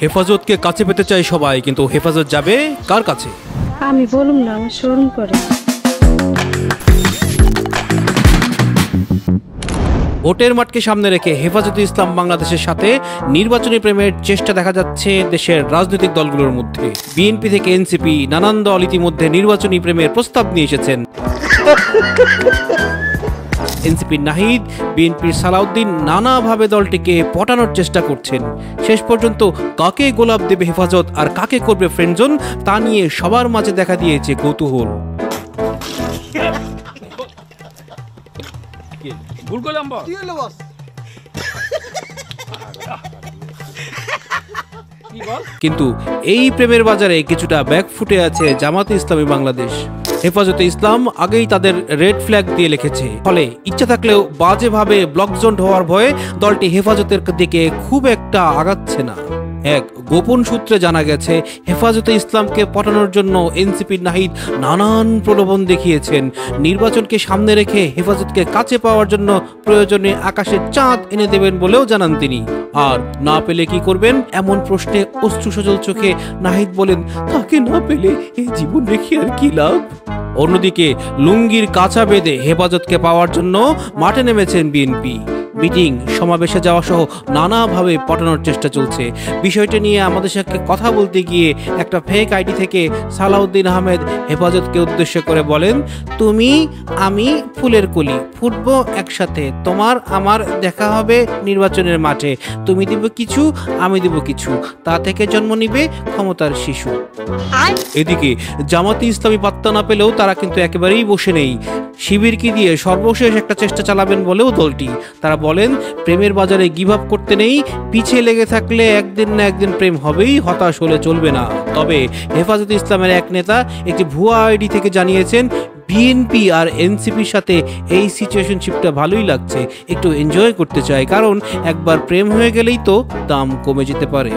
হেফাজতকে কাছে পেতে চায় সবাই, কিন্তু হেফাজত যাবে কার কাছে? আমি বলুম না, আমার শরম করে। ভোটের মাঠকে সামনে রেখে হেফাজতে ইসলাম বাংলাদেশের সাথে নির্বাচনী প্রেমের চেষ্টা দেখা যাচ্ছে দেশের রাজনৈতিক দলগুলোর মধ্যে। বিএনপি থেকে এনসিপি নানান দল ইতিমধ্যে নির্বাচনী প্রেমের প্রস্তাব নিয়ে এসেছেন। এনসিপির নাহিদ, বিএনপির সালাউদ্দিন নানাভাবে দলটিকে পটানোর চেষ্টা করছেন। শেষ পর্যন্ত কাকে গোলাপ দেবে হেফাজত আর কাকে করবে ফ্রেন্ডজোন, তা নিয়ে সবার মাঝে দেখা দিয়েছে কৌতূহল। কিন্তু এই প্রেমের বাজারে কিছুটা ব্যাক ফুটে আছে জামাতে ইসলামী বাংলাদেশ। হেফাজতে ইসলাম আগেই তাদের রেড ফ্ল্যাগ দিয়ে লিখেছে, ফলে ইচ্ছা থাকলেও বাজেভাবে ব্লক জোন হওয়ার ভয়ে দলটি হেফাজতের দিকে খুব একটা আগাচ্ছে না। এক গোপন সূত্রে জানা গেছে, হেফাজতে ইসলামকে পটানোর জন্য এনসিপির নাহিদ নানান প্রলোভন দেখিয়েছেন। নির্বাচনকে সামনে রেখে হেফাজতকে কাছে পাওয়ার জন্য প্রয়োজনে আকাশের চাঁদ এনে দেবেন বলেও জানান তিনি। আর না পেলে কি করবেন এমন প্রশ্নে অশ্রু সজল চোখে নাহিদ বলেন, তাকে না পেলে এই জীবন রেখে আর কি লাভ। অন্যদিকে লুঙ্গির কাঁচা বেঁধে হেফাজতকে পাওয়ার জন্য মাঠে নেমেছেন বিএনপি। মিটিং, সমাবেশে যাওয়া সহ নানাভাবে পটানোর চেষ্টা চলছে। বিষয়টি নিয়ে আমাদের সাথে কথা বলতে গিয়ে একটা ফেক আইডি থেকে সালাউদ্দিন আহমেদ হেফাজতকে উদ্দেশ্য করে বলেন, তুমি আমি ফুলের কলি, ফুটবো একসাথে, তোমার আমার দেখা হবে নির্বাচনের মাঠে, তুমি দিব কিছু আমি দিব কিছু, তা থেকে জন্ম নিবে ক্ষমতার শিশু। এদিকে জামাতে ইসলামী পাত্তা না পেলেও তারা কিন্তু একেবারেই বসে নেই। শিবিরকে দিয়ে সর্বশেষ একটা চেষ্টা চালাবেন বলেও দলটি। তারা বলেন, প্রেমের বাজারে গিভ আপ করতে নেই, পিছিয়ে লেগে থাকলে একদিন না একদিন প্রেম হবেই, হতাশ হলে চলবে না। তবে হেফাজতে ইসলামের এক নেতা একটি ভুয়া আইডি থেকে জানিয়েছেন, বিএনপি আর এনসিপির সাথে এই সিচুয়েশনশিপটা ভালোই লাগছে, একটু এনজয় করতে চায়, কারণ একবার প্রেম হয়ে গেলেই তো দাম কমে যেতে পারে।